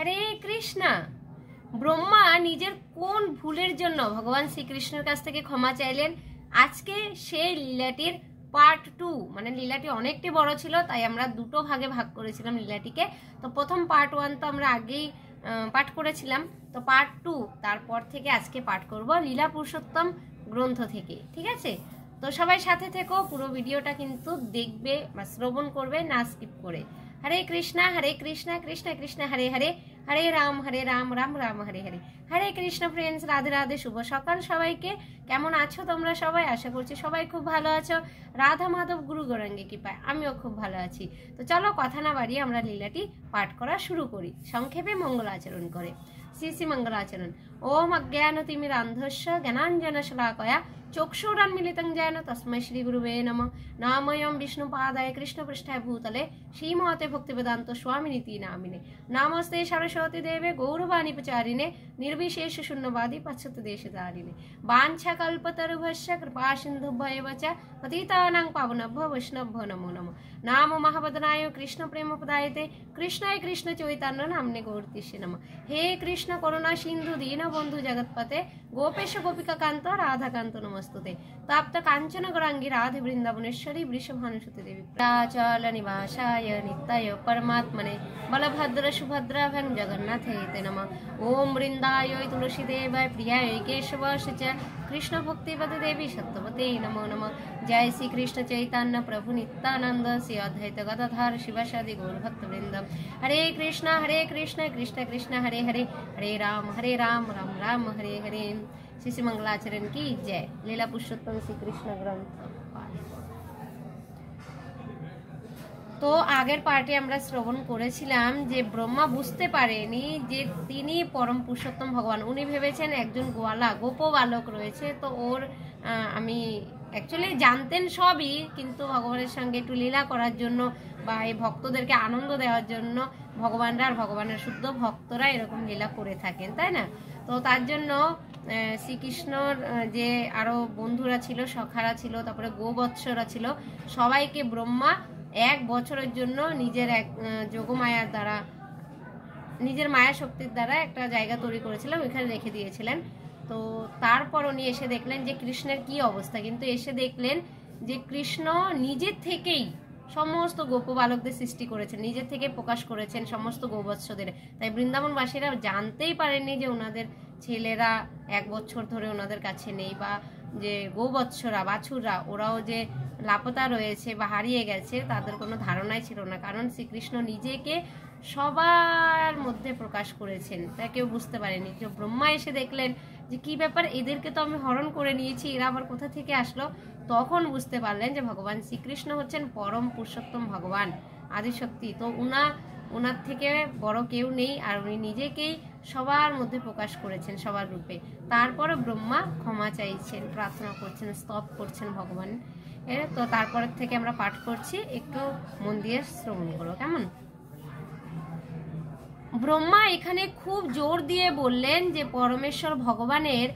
হরে কৃষ্ণা। ব্রহ্মা নিজের কোন ভুলের জন্য ভগবান শ্রীকৃষ্ণের কাছ থেকে ক্ষমা চাইলেন? আজকে সেই লীলাটির পার্ট 2, মানে লীলাটি অনেকটি বড় ছিল, তাই আমরা দুটো ভাগে ভাগ করেছিলাম লীলাটিকে। তো প্রথম পার্ট 1 তো আমরা আগেই পাঠ করেছিলাম, তো পার্ট 2 তারপর থেকে আজকে পাঠ করব লীলা পুরুষোত্তম গ্রন্থ থেকে। ঠিক আছে, তো সবাই সাথে থেকো, পুরো ভিডিওটা কিন্তু দেখবে বা শ্রবণ করবে না স্কিপ করে। হরে কৃষ্ণা কৃষ্ণ কৃষ্ণ হরে হরে, হরে রাম রাম রাম হরে হরে। হরে কৃষ্ণ ফ্রেন্ডস, রাধে রাধে, শুভ সকাল সবাইকে। কেমন আছো তোমরা সবাই? আশা করছি সবাই খুব ভালো আছো। রাধা মাধব গুরু গৌরাঙ্গী কৃপায় আমিও খুব ভালো আছি। তো চলো কথা না বাড়িয়ে আমরা লীলাটি পাঠ করা শুরু করি, সংক্ষেপে মঙ্গলাচরণ করে। শ্রী শ্রী মঙ্গলাচরণ। ওম অজ্ঞানতিমিরান্ধস্য জ্ঞানাঞ্জন শলাকয়া চক্ষুরন্মিলিतं येन तस्मै श्री गुरुवे नमः। नामयं विष्णुपादाय कृष्णपृष्ठाय भूतले श्रीमते भक्तिवेदांत स्वामिनिति नामिने। नमस्ते सरस्वती देवे गौरवाणी प्रचारिणे निर्विशेष शून्यवादी पाश्चात्य देशधारिणे। वाञ्छाकल्पतरुभ्यश्च कृपा सिन्धुभ्येव च पतितानां पावनेभ्यो वैष्णवेभ्यो नमो नमः। नाम महावदनाय कृष्ण प्रेमपदायते कृष्णाय कृष्ण चैतन्य नाम्ने गौरतीशे नमः। हे कृष्ण करुणा सिन्धु दीनबन्धु जगत्पते गोपेश गोपिका कांत राधाकांत नमस्तुते। ताप्त कांचन गौरांगी राधे वृंदावनेश्वरी वृषभानुसुते देवी। प्राचल निवासाय नित्याय परमात्मने बलभद्र सुभद्राभ्यां जगन्नाथे ते नमः। ओम वृंदाय तुलसीदेवाय प्रियाय केशवाय च कृष्ण भक्तिपदे देवी सत्यवते नमो नमः। जय श्री कृष्ण चैतन्य प्रभु नित्यानंद श्री अद्वैत गदाधर शिवासादि गौर भक्त वृंद। हरे कृष्ण कृष्ण कृष्ण हरे हरे, हरे राम राम राम हरे हरे। श्री श्री मंगलाचरण की जय। लीला पुरुषोत्तम श्री कृष्ण ग्रंथ। তো আগের পার্টে আমরা শ্রবণ করেছিলাম যে ব্রহ্মা বুঝতে পারেনি যে তিনি পরম পুরুষোত্তম ভগবান। উনি ভেবেছেন একজন গোয়ালা গোপ বালক রয়েছে, তো ওর আমি অ্যাকচুয়ালি জানতেন সবই, কিন্তু ভগবানের সঙ্গে একটু লীলা করার জন্য বা এই ভক্তদেরকে আনন্দ দেওয়ার জন্য ভগবানরা আর ভগবানের শুদ্ধ ভক্তরা এরকম লীলা করে থাকেন, তাই না? তো তার জন্য শ্রীকৃষ্ণর যে আরো বন্ধুরা ছিল, সখারা ছিল, তারপরে গোবৎসরা ছিল, সবাইকে ব্রহ্মা 1 বছরের জন্য নিজের এক যোগমায়ার দ্বারা, নিজের মায়া শক্তির দ্বারা একটা জায়গা তৈরি করেছিলেন, ওইখানে রেখে দিয়েছিলেন। তো তারপর উনি এসে দেখলেন যে কৃষ্ণের কি অবস্থা, কিন্তু এসে দেখলেন যে কৃষ্ণ নিজের থেকেই সমস্ত গোপ বালকদের সৃষ্টি করেছেন, নিজের থেকে প্রকাশ করেছেন সমস্ত গোবৎসদের। তাই বৃন্দাবনবাসীরা জানতেই পারেননি যে ওনাদের ছেলেরা 1 বছর ধরে ওনাদের কাছে নেই, বা যে গোবৎসরা বাছুররা ওরাও যে লাপতা রয়েছে বা হারিয়ে গেছে তাদের কোনো ধারণাই ছিল না, কারণ শ্রীকৃষ্ণ নিজেকে সবার মধ্যে প্রকাশ করেছেন, তা কেউ বুঝতে পারেনি। যে ব্রহ্মা এসে দেখলেন যে কি ব্যাপার, এদেরকে তো আমি হরণ করে নিয়েছি, এরা আবার কোথা থেকে আসলো, তখন বুঝতে পারলেন যে ভগবান শ্রীকৃষ্ণ হচ্ছেন পরম পুরুষোত্তম ভগবান, আদিশক্তি। তো ওনার থেকে বড় কেউ নেই, আর উনি নিজেকেই সবার মধ্যে প্রকাশ করেছেন সবার রূপে। তারপরে ব্রহ্মা ক্ষমা চাইছেন, প্রার্থনা করছেন, স্তব করছেন ভগবান। তো তারপরের থেকে আমরা পাঠ করছি, একটু মন দিয়ে শ্রবণ করো কেমন। ব্রহ্মা এখানে খুব জোর দিয়ে বললেন যে পরমেশ্বর ভগবানের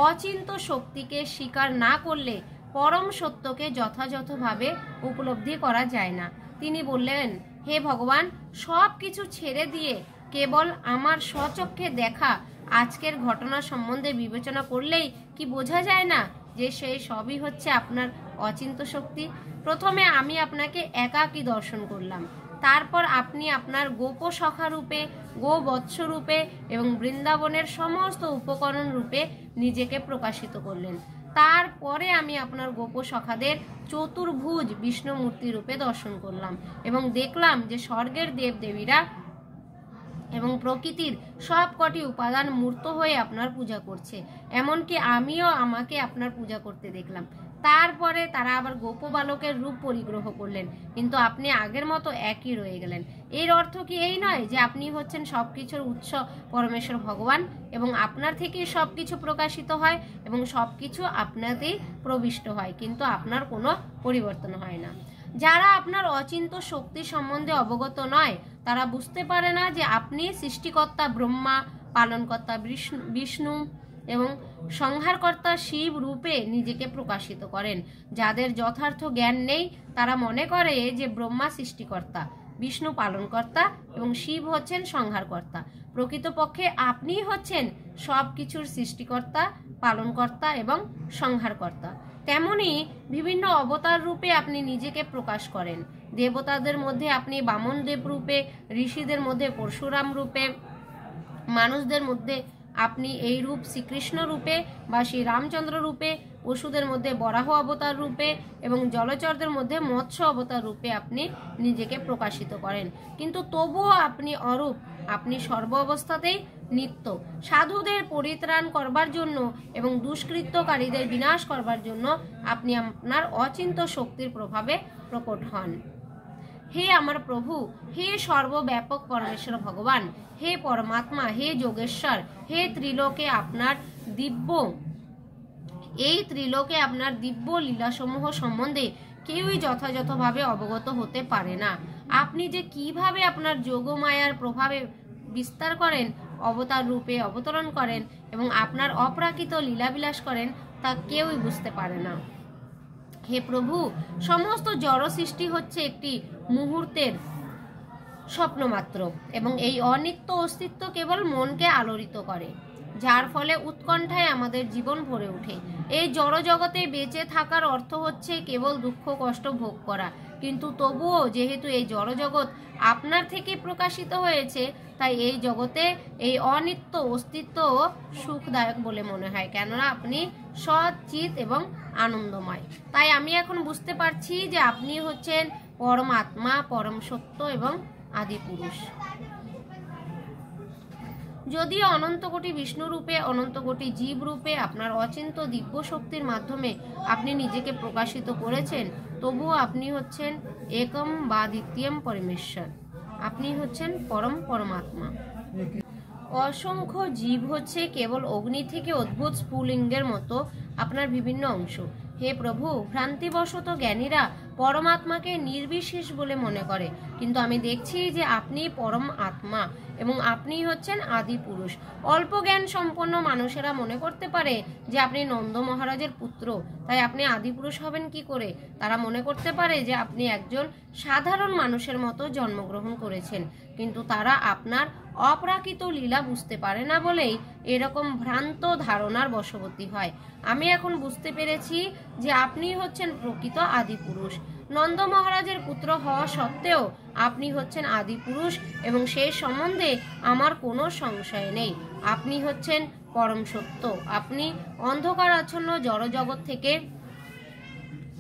অচিন্ত শক্তিকে স্বীকার না করলে পরম সত্যকে যথাযথভাবে উপলব্ধি করা যায় না। তিনি বললেন, হে ভগবান, সব কিছু ছেড়ে দিয়ে কেবল আমার স্বচক্ষে দেখা আজকের ঘটনা সম্বন্ধে বিবেচনা করলেই কি বোঝা যায় না যে সেই সবই হচ্ছে আপনার অচিন্ত শক্তি? প্রথমে আমি আপনাকে একাকী দর্শন করলাম, তারপর আপনি আপনার গোপ সখা রূপে, গোবৎস রূপে এবং বৃন্দাবনের সমস্ত উপকরণ রূপে নিজেকে প্রকাশিত করলেন। তারপরে আমি আপনার গোপ সখাদের চতুর্ভুজ বিষ্ণু মূর্তি রূপে দর্শন করলাম এবং দেখলাম যে স্বর্গের দেবদেবীরা এবং প্রকৃতির সবকটি উপাদান মূর্ত হয়ে আপনার পূজা করছে, এমনকি আমিও আমাকে আপনার পূজা করতে দেখলাম। তারপরে তারা আবার গোপ বালকের রূপ পরিগ্রহ করলেন, কিন্তু আপনি আগের মতো একই রয়ে গেলেন। এর অর্থ কি এই নয় যে আপনি হচ্ছেন সবকিছুর উৎস পরমেশ্বর ভগবান এবং আপনার থেকেই সবকিছু প্রকাশিত হয় এবং সবকিছু আপনাতেই প্রবিষ্ট হয়, কিন্তু আপনার কোনো পরিবর্তন হয় না? যারা আপনার অচিন্ত শক্তি সম্বন্ধে অবগত নয় তারা বুঝতে পারে না যে আপনি সৃষ্টিকর্তা ব্রহ্মা, পালনকর্তা বিষ্ণু এবং সংহারকর্তা শিব রূপে নিজেকে প্রকাশিত করেন। যাদের যথার্থ জ্ঞান নেই তারা মনে করে যে ব্রহ্মা সৃষ্টিকর্তা, বিষ্ণু পালনকর্তা এবং শিব হচ্ছেন সংহারকর্তা। প্রকৃতপক্ষে আপনি হচ্ছেন সব কিছুর সৃষ্টিকর্তা, পালনকর্তা এবং সংহারকর্তা। তেমনি বিভিন্ন অবতার রূপে আপনি নিজেকে প্রকাশ করেন। দেবতাদের মধ্যে আপনি বামন দেব রূপে, ঋষিদের মধ্যে পরশুরাম রূপে, মানুষদের মধ্যে আপনি এই রূপ শ্রীকৃষ্ণ রূপে বা শ্রী রামচন্দ্র রূপে, পশুদের মধ্যে বরাহ অবতার রূপে এবং জলচরদের মধ্যে মৎস্য অবতার রূপে আপনি নিজেকে প্রকাশিত করেন। কিন্তু তবুও আপনি অরূপ, আপনি সর্ব অবস্থাতেই নিত্য। সাধুদের পরিত্রাণ করবার জন্য এবং দুষ্কৃত্যকারীদের বিনাশ করবার জন্য আপনি আপনার অচিন্ত শক্তির প্রভাবে প্রকট হন। হে আমার প্রভু, হে সর্বব্যাপক পরমেশ্বর ভগবান, হে পরমাত্মা, হে যোগেশ্বর, হে ত্রিলোকে আপনার দিব্য লীলাসমূহ সম্বন্ধে কেউই যথাযথভাবে অবগত হতে পারে না। আপনি যে কিভাবে আপনার যোগমায়ার প্রভাবে বিস্তার করেন, অবতার রূপে অবতরণ করেন এবং আপনার অপ্রাকৃত লীলাবিলাস করেন, তা কেউই বুঝতে পারে না। হে প্রভু, সমস্ত জড় সৃষ্টি হচ্ছে একটি মুহূর্তের স্বপ্ন মাত্র এবং এই অনিত্য অস্তিত্ব কেবল মনকে আলোড়িত করে, যার ফলে উৎকণ্ঠায় আমাদের জীবন ভরে ওঠে। এই জড় জগতে বেঁচে থাকার অর্থ হচ্ছে কেবল দুঃখ কষ্ট ভোগ করা। কিন্তু তবুও যেহেতু এই জড় জগৎ আপনার থেকে প্রকাশিত হয়েছে, তাই এই জগতে এই অনিত্য অস্তিত্ব সুখদায়ক বলে মনে হয়, কেননা আপনি সৎ, চিত এবং আনন্দময়। তাই আমি এখন বুঝতে পারছি যে আপনি হচ্ছেন পরমাত্মা, পরম সত্য এবং আদি পুরুষ। যদিও অনন্ত কোটি বিষ্ণু রূপে, অনন্ত কোটি জীব রূপে আপনার অচিন্ত দিব্য শক্তির মাধ্যমে আপনি নিজেকে প্রকাশিত করেছেন, তবুও আপনি হচ্ছেন একম বা দ্বিতীয়ম পরমেশ্বর। আপনি হচ্ছেন পরমাত্মা। অসংখ্য জীব হচ্ছে কেবল অগ্নি থেকে অদ্ভুত স্ফুলিঙ্গের মতো আপনার বিভিন্ন অংশ। হে প্রভু, ভ্রান্তিবশত জ্ঞানীরা পরমাত্মাকে নির্বিশেষ বলে মনে করে, কিন্তু আমি দেখছি যে আপনি পরম আত্মা এবং আপনি হচ্ছেন আদি পুরুষ। অল্প জ্ঞান সম্পন্ন মানুষেরা মনে করতে পারে যে আপনি নন্দ মহারাজের পুত্র, তাই আপনি আদি পুরুষ হবেন কি করে। তারা মনে করতে পারে যে আপনি একজন সাধারণ মানুষের মতো জন্মগ্রহণ করেছেন, কিন্তু তারা আপনার অপ্রাকৃত লীলা বুঝতে পারে না বলেই এরকম ভ্রান্ত ধারণার বশবর্তী হয়। আমি এখন বুঝতে পেরেছি যে আপনি হচ্ছেন প্রকৃত আদি পুরুষ। নন্দ মহারাজের পুত্র হওয়া সত্ত্বেও আপনি হচ্ছেন আদি পুরুষ এবং সেই সম্বন্ধে আমার কোনো সংশয় নেই। আপনি হচ্ছেন পরম সত্য। আপনি অন্ধকার আচ্ছন্ন জড় জগৎ থেকে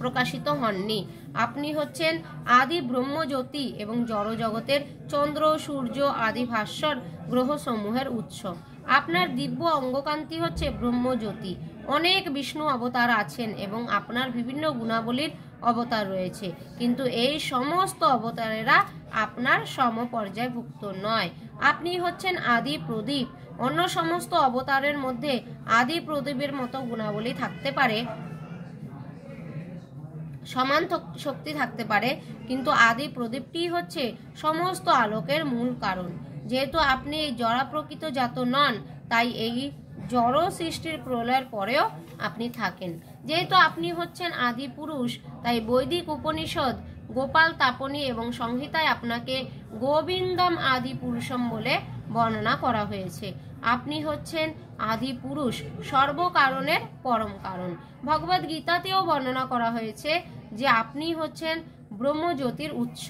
প্রকাশিত হননি। আপনি হচ্ছেন আদি ব্রহ্মজ্যোতি এবং জড় জগতের চন্দ্র, সূর্য আদি ভাস্বর গ্রহ সমূহের উৎস। আপনার দিব্য অঙ্গকান্তি হচ্ছে ব্রহ্মজ্যোতি। অনেক বিষ্ণু অবতার আছেন এবং আপনার বিভিন্ন গুণাবলীর অবতার রয়েছে, কিন্তু এই সমস্ত অবতারেরা আপনার সমপর্যায়ভুক্ত নয়। আপনি হচ্ছেন আদি প্রদীপ। অন্য সমস্ত অবতারের মধ্যে আদি প্রদীপের মতো গুণাবলী থাকতে পারে, সমান শক্তি থাকতে পারে, কিন্তু আদি প্রদীপটি হচ্ছে সমস্ত আলোকের মূল কারণ। যেহেতু আপনি এই জড়া প্রকৃত জাত নন, তাই এই জড় সৃষ্টির প্রলয়ের পরেও আপনি থাকেন। যেহেতু আপনি হচ্ছেন আদি পুরুষ, তাই বৈদিক উপনিষদ গোপাল তাপনী এবং সংহিতায় আপনাকে গোবিন্দম আদি পুরুষম বলে বর্ণনা করা হয়েছে। আপনি হচ্ছেন আদি পুরুষ, সর্বকারণের পরম কারণ। ভগবদ গীতাতেও বর্ণনা করা হয়েছে যে আপনি হচ্ছেন ব্রহ্মজ্যোতির উৎস।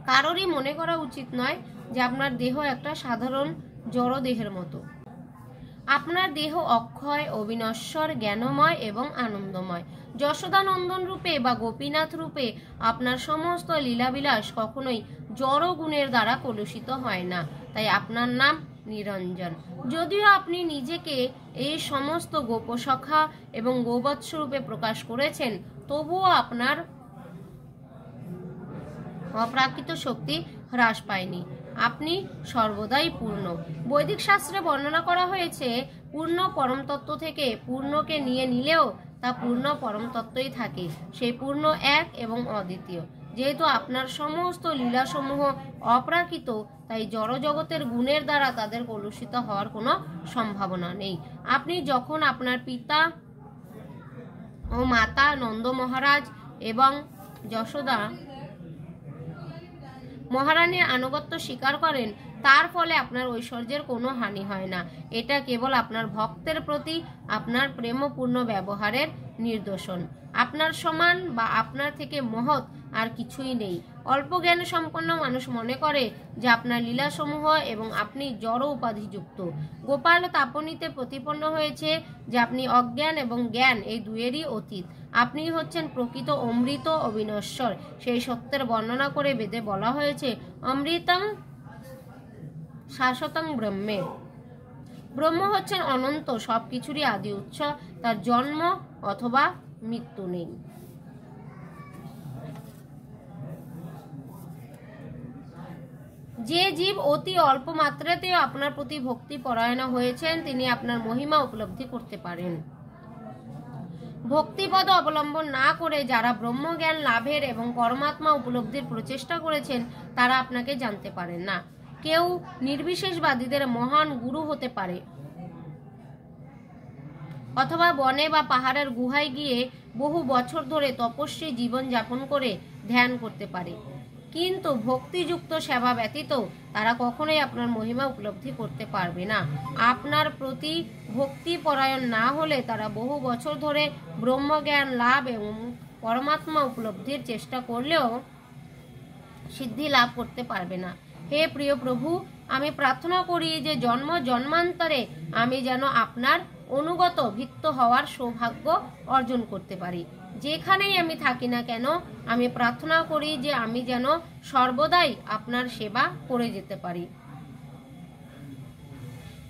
কারোরই মনে করা উচিত নয় যে আপনার দেহ একটা সাধারণ জড় দেহের মতো। আপনার দেহ অক্ষয়, অবিনশ্বর, জ্ঞানময় এবং আনন্দময়। যশোদানন্দন রূপে বা গোপীনাথ রূপে আপনার সমস্ত লীলাবিলাস কখনোই জড় গুণের দ্বারা কলুষিত হয় না, তাই আপনার নাম নিরঞ্জন। যদিও আপনি নিজেকে এই সমস্ত গোপসখা এবং গোবৎস রূপে প্রকাশ করেছেন, তবুও আপনার অপ্রাকৃত শক্তি হ্রাস পায়নি। আপনি সর্বদাই পূর্ণ। বৈদিক শাস্ত্রে বর্ণনা করা হয়েছে, পূর্ণ পরম তত্ত্ব থেকে পূর্ণকে নিয়ে নিলেও তা পূর্ণ পরম তত্ত্বই থাকে। সেই পূর্ণ এক এবং অদ্বিতীয়। যেহেতু আপনার সমস্ত লীলাসমূহ অপ্রাকৃত, তাই জড় জগতের গুণের দ্বারা তাদের কলুষিত হওয়ার কোনো সম্ভাবনা নেই। আপনি যখন আপনার পিতা ও মাতা নন্দ মহারাজ এবং যশোদা মহারানীর আনুগত্য স্বীকার করেন, তার ফলে আপনার ঐশ্বর্যের কোনো হানি হয় না। এটা কেবল আপনার ভক্তের প্রতি আপনার প্রেমপূর্ণ ব্যবহারের নিদর্শন। আপনার সমান বা আপনার থেকে মহৎ আর কিছুই নেই। অল্প জ্ঞান সম্পন্ন মানুষ মনে করে যে আপনার লীলাসমূহ এবং আপনি জড় উপাধিযুক্ত। গোপাল তাপনীতে প্রতিপন্ন হয়েছে যে আপনি অজ্ঞান এবং জ্ঞান এই দুয়েরই অতীত। আপনি হচ্ছেন প্রকৃত অমৃত অবিনশ্বর। সেই সত্যের বর্ণনা করে বেদে বলা হয়েছে, অমৃতং শাশ্বতং ব্রহ্মে। ব্রহ্ম হচ্ছেন অনন্ত, সবকিছুরই আদি উৎস, তার জন্ম অথবা মৃত্যু নেই। যে জীব অতি অল্প মাত্রাতেও আপনার প্রতি ভক্তি পরায়ণ হয়েছেন, তিনি আপনার মহিমা উপলব্ধি করতে পারেন। ভক্তিপদ অবলম্বন না করে যারা ব্রহ্মজ্ঞান লাভের এবং পরমাত্মা উপলব্ধির প্রচেষ্টা করেছেন, তারা আপনাকে জানতে পারেন না। কেউ নির্বিশেষবাদীদের মহান গুরু হতে পারে, অথবা বনে বা পাহাড়ের গুহায় গিয়ে বহু বছর ধরে তপস্বী জীবন যাপন করে ধ্যান করতে পারে, কিন্তু ভক্তিযুক্ত সেবা ব্যতীত তারা কখনোই আপনার মহিমা উপলব্ধি করতে পারবে না। আপনার প্রতি ভক্তি পরায়ণ না হলে তারা বহু বছর ধরে ব্রহ্মজ্ঞান লাভ এবং পরমাত্মা উপলব্ধির চেষ্টা করলেও সিদ্ধি লাভ করতে পারবে না। হে প্রিয় প্রভু, আমি প্রার্থনা করি যে জন্ম জন্মান্তরে আমি যেন আপনার অনুগত ভিত্ত হওয়ার সৌভাগ্য অর্জন করতে পারি। যেখানেই আমি থাকি না কেন, আমি প্রার্থনা করি যে আমি যেন সর্বদাই আপনার সেবা করে যেতে পারি।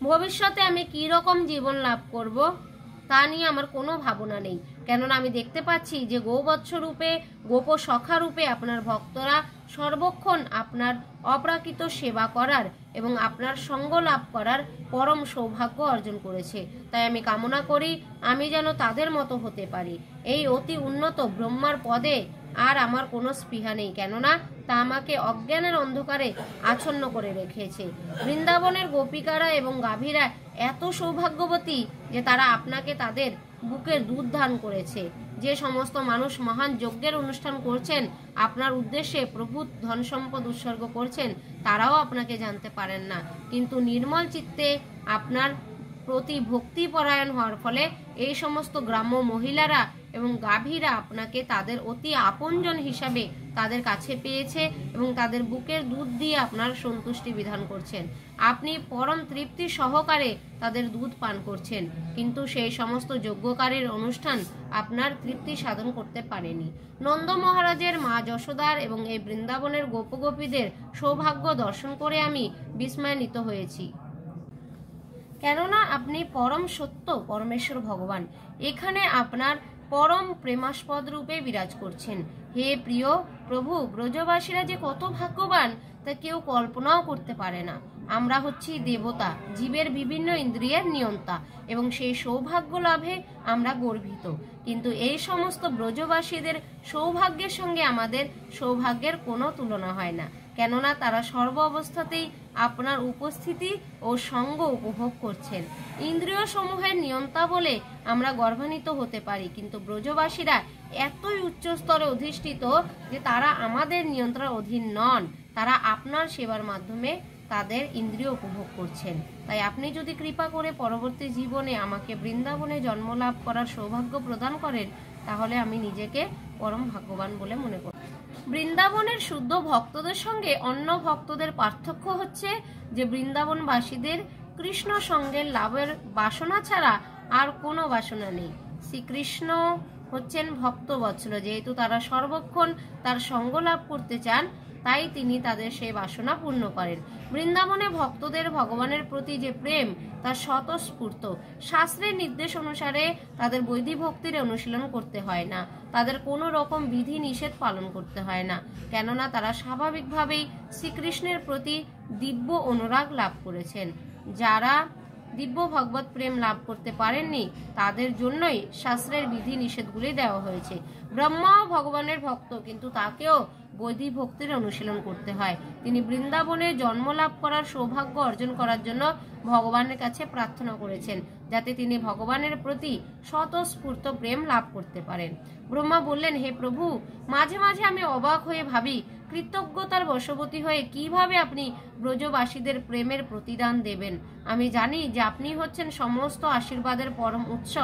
ভবিষ্যতে আমি কি রকম জীবন লাভ করব তা নিয়ে আমার কোনো ভাবনা নেই, কেননা আমি দেখতে পাচ্ছি যে গোবৎস রূপে, গোপ সখা রূপে আপনার ভক্তরা সর্বক্ষণ আপনার অপ্রাকৃত সেবা করার এবং আপনার সঙ্গ লাভ করার পরম সৌভাগ্য অর্জন করেছে। তাই আমি কামনা করি আমি যেন তাদের মতো হতে পারি। এই অতি উন্নত ব্রহ্মার পদে আর আমার কোনো স্পৃহা নেই, কেননা তা আমাকে অজ্ঞানের অন্ধকারে আচ্ছন্ন করে রেখেছে। বৃন্দাবনের গোপিকারা এবং গাভীরা এত সৌভাগ্যবতী যে তারা আপনাকে তাদের বুকের দুধ দান করেছে। যে সমস্ত মানুষ মহান যজ্ঞের অনুষ্ঠান করছেন, আপনার উদ্দেশ্যে প্রভূত ধন সম্পদ উৎসর্গ করছেন, তারাও আপনাকে জানতে পারেন না, কিন্তু নির্মল চিত্তে আপনার প্রতি ভক্তি পরায়ণ হওয়ার ফলে এই সমস্ত গ্রাম্য মহিলারা এবং গাভীরা আপনাকে তাদের অতি আপনজন হিসাবে তাদের কাছে পেয়েছে এবং তাদের বুকের দুধ দিয়ে আপনার সন্তুষ্টি বিধান করছেন। আপনি পরম তৃপ্তি সহকারে তাদের দুধ পান করছেন, কিন্তু সেই সমস্ত যজ্ঞকারীর অনুষ্ঠান আপনার তৃপ্তি সাধন করতে পারেনি। নন্দ মহারাজের মা যশোদার এবং এই বৃন্দাবনের গোপগোপীদের সৌভাগ্য দর্শন করে আমি বিস্ময়ান্বিত হয়েছি, কেননা আপনি পরম সত্য পরমেশ্বর ভগবান এখানে আপনার পরম প্রেমাস্পদ রূপে বিরাজ করছেন। হে প্রিয় প্রভু, ব্রজবাসীরা যে কত ভাগ্যবান তা কেউ কল্পনাও করতে পারে না। আমরা হচ্ছি দেবতা, জীবের বিভিন্ন ইন্দ্রিয়ের নিয়ন্তা, এবং সেই সৌভাগ্য লাভে আমরা গর্বিত, কিন্তু এই সমস্ত ব্রজবাসীদের সৌভাগ্যের সঙ্গে আমাদের সৌভাগ্যের কোনো তুলনা হয় না, কেননা তারা সর্ব অবস্থাতেই আপনার উপস্থিতি ও সঙ্গ উপভোগ করছেন। ইন্দ্রিয় সমূহের নিয়ন্তা বলে আমরা গর্বান্বিত হতে পারি, কিন্তু ব্রজবাসীরা এতই উচ্চ স্তরে অধিষ্ঠিত যে তারা আমাদের নিয়ন্ত্রণের অধীন নন, তারা আপনার সেবার মাধ্যমে তাদের ইন্দ্রিয় উপভোগ করছেন। তাই আপনি যদি কৃপা করে পরবর্তী জীবনে আমাকে বৃন্দাবনে জন্মলাভ করার সৌভাগ্য প্রদান করেন, তাহলে আমি নিজেকে পরম ভাগ্যবান বলে মনে করি। বৃন্দাবনের শুদ্ধ ভক্তদের সঙ্গে অন্য ভক্তদের পার্থক্য হচ্ছে যে বৃন্দাবনবাসীদের কৃষ্ণ সঙ্গের লাভের বাসনা ছাড়া আর কোনো বাসনা নেই। শ্রীকৃষ্ণ হচ্ছেন ভক্ত বৎসল, যেহেতু তারা সর্বক্ষণ তার সঙ্গ লাভ করতে চান, তাই তিনি তাদের সেই বাসনা পূর্ণ করেন। বৃন্দাবনে ভক্তদের ভগবানের প্রতি যে প্রেম তা স্বতঃস্ফূর্ত। শাস্ত্রের নির্দেশ অনুসারে তাদের বৈদিক ভক্তির অনুশীলন করতে হয় না, তাদের কোনো রকম বিধি নিষেধ পালন করতে হয় না, কেননা তারা স্বাভাবিকভাবেই শ্রীকৃষ্ণের প্রতি দিব্য অনুরাগ লাভ করেছেন। যারা দিব্য ভগবত প্রেম লাভ করতে পারেননি, তাদের জন্যই শাস্ত্রের বিধি নিষেধগুলি দেওয়া হয়েছে। ব্রহ্মাও ভগবানের ভক্ত, কিন্তু তাকেও বৈদিক ভক্তির অনুশীলন করতে হয়। তিনি বৃন্দাবনে জন্ম লাভ করার সৌভাগ্য অর্জন করার জন্য ভগবানের কাছে প্রার্থনা করেছেন, যাতে তিনি ভগবানের প্রতি স্বতঃস্ফূর্ত প্রেম লাভ করতে পারেন। ব্রহ্মা বললেন, হে প্রভু, মাঝে মাঝে আমি অবাক হয়ে ভাবি কৃতজ্ঞতার বশবর্তী হয়ে কিভাবে আপনি ব্রজবাসীদের প্রেমের প্রতিদান দেবেন। আমি জানি যে আপনি হচ্ছেন সমস্ত আশীর্বাদের পরম উৎস,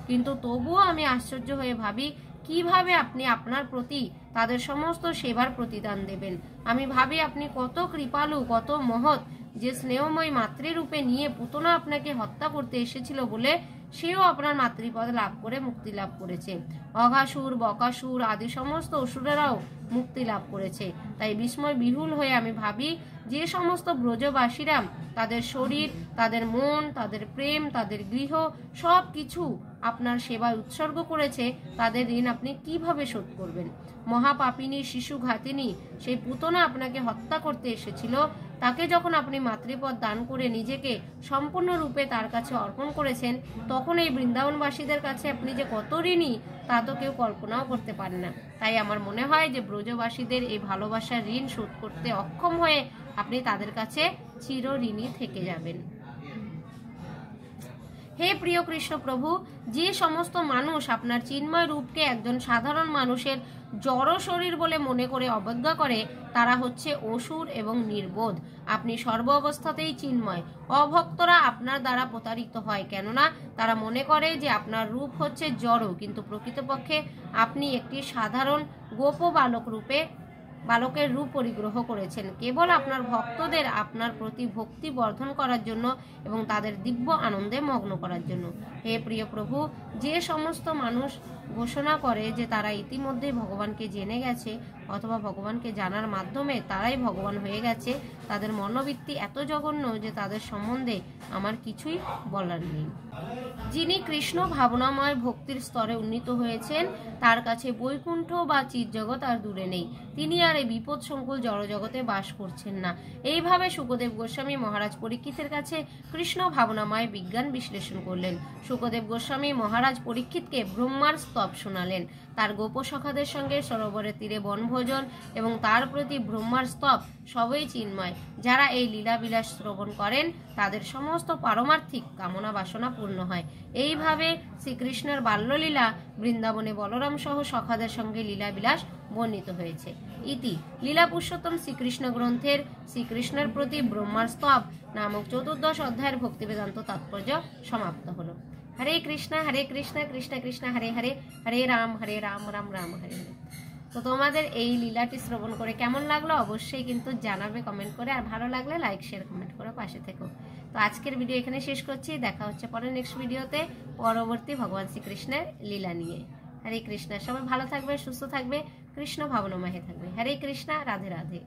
কিন্তু তবুও আমি আশ্চর্য হয়ে ভাবি কিভাবে আপনি আপনার প্রতি তাদের সমস্ত সেবার প্রতিদান দেবেন। আমি ভাবি আপনি কত কৃপালু, কত মহৎ, যে স্নেহময় মাতৃরূপে নিয়ে পুতনা আপনাকে হত্যা করতে এসেছিল বলে সেও আপনার মাতৃপদ লাভ করে মুক্তি লাভ করেছে। অঘাসুর, বকাসুর আদি সমস্ত অসুরেরাও মুক্তি লাভ করেছে। তাই বিস্ময় বিহুল হয়ে আমি ভাবি যে সমস্ত ব্রজবাসীরা তাদের শরীর, তাদের মন, তাদের প্রেম, তাদের গৃহ সব কিছু আপনার সেবায় উৎসর্গ করেছে, তাদের ঋণ আপনি কিভাবে শোধ করবেন। মহাপাপিনী, শিশু ঘাতিনী সেই পুতনা আপনাকে হত্যা করতে এসেছিল, তাকে যখন আপনি মাতৃপদ দান করে নিজেকে সম্পূর্ণরূপে তার কাছে অর্পণ করেছেন, তখন এই বৃন্দাবনবাসীদের কাছে আপনি যে কত ঋণী তা তো কেউ কল্পনাও করতে পারে না। তাই আমার মনে হয় যে ব্রজবাসীদের এই ভালোবাসার ঋণ শোধ করতে অক্ষম হয়ে আপনি তাদের কাছে চির ঋণী থেকে যাবেন। হে প্রিয় কৃষ্ণ প্রভু, যে সমস্ত মানুষ আপনার চিন্ময় রূপকে একজন সাধারণ মানুষের জড় শরীর বলে মনে করে অবজ্ঞা করে, তারা হচ্ছে অসুর এবং নির্বোধ। আপনি সর্ব অবস্থাতেই চিন্ময়। অভক্তরা আপনার দ্বারা প্রতারিত হয়, কেননা তারা মনে করে যে আপনার রূপ হচ্ছে জড়, কিন্তু প্রকৃতপক্ষে আপনি একটি সাধারণ গোপ বালকের রূপ পরিগ্রহ করেছেন, কেবল আপনার ভক্তদের আপনার প্রতি ভক্তি বর্ধন করার জন্য এবং তাদের দিব্য আনন্দে মগ্ন করার জন্য। হে প্রিয় প্রভু, যে সমস্ত মানুষ ঘোষণা করে যে তারা ইতিমধ্যে ভগবানকে জেনে গেছে অথবা ভগবানকে জানার মাধ্যমে তারাই ভগবান হয়ে গেছে, তাদের মনোবৃত্তি এত জঘন্য যে তাদের সম্বন্ধে আমার কিছুই বলার নেই। যিনি কৃষ্ণ ভাবনাময় ভক্তির স্তরে উন্নীত হয়েছেন, তার কাছে বৈকুণ্ঠ বা চিৎজগৎ আর দূরে নেই। তিনি আর এই বিপদ সংকুল জড়জগতে বাস করছেন না। এইভাবে শুকদেব গোস্বামী মহারাজ পরীক্ষিতের কাছে কৃষ্ণ ভাবনাময় বিজ্ঞান বিশ্লেষণ করলেন। শুকদেব গোস্বামী মহারাজ পরীক্ষিতকে ব্রহ্মার স্তব শোনালেন। তার গোপসখাদের সঙ্গে সরোবরের তীরে বনভোজন এবং তার প্রতি ব্রহ্মার স্তব সবই চিন্ময়। যারা এই লীলাবিলাস শ্রবণ করেন তাদের সমস্ত পারমার্থিক কামনা বাসনা পূর্ণ হয়। এইভাবে শ্রীকৃষ্ণের বাল্যলীলা বৃন্দাবনে বলরাম সহ সখাদের সঙ্গে লীলাবিলাস বর্ণিত হয়েছে। ইতি লীলা পুরুষোত্তম শ্রীকৃষ্ণ গ্রন্থের শ্রীকৃষ্ণের প্রতি ব্রহ্মার স্তব নামক 14 অধ্যায়ের ভক্তিবেদান্ত তাৎপর্য সমাপ্ত হলো। হরে কৃষ্ণ কৃষ্ণ কৃষ্ণ হরে হরে, হরে রাম রাম রাম হরে হরে। তো তোমাদের এই লীলাটি শ্রবণ করে কেমন লাগলো অবশ্যই কিন্তু জানাবে কমেন্ট করে, আর ভালো লাগলে লাইক শেয়ার কমেন্ট করে পাশে থেকো। তো আজকের ভিডিও এখানে শেষ করছি, দেখা হচ্ছে পরের নেক্সট ভিডিওতে পরবর্তী ভগবান শ্রীকৃষ্ণের লীলা নিয়ে। হরে কৃষ্ণ, সবাই ভালো থাকবে, সুস্থ থাকবে, কৃষ্ণ ভাবনাময় থাকবে। হরে কৃষ্ণ, রাধে রাধে।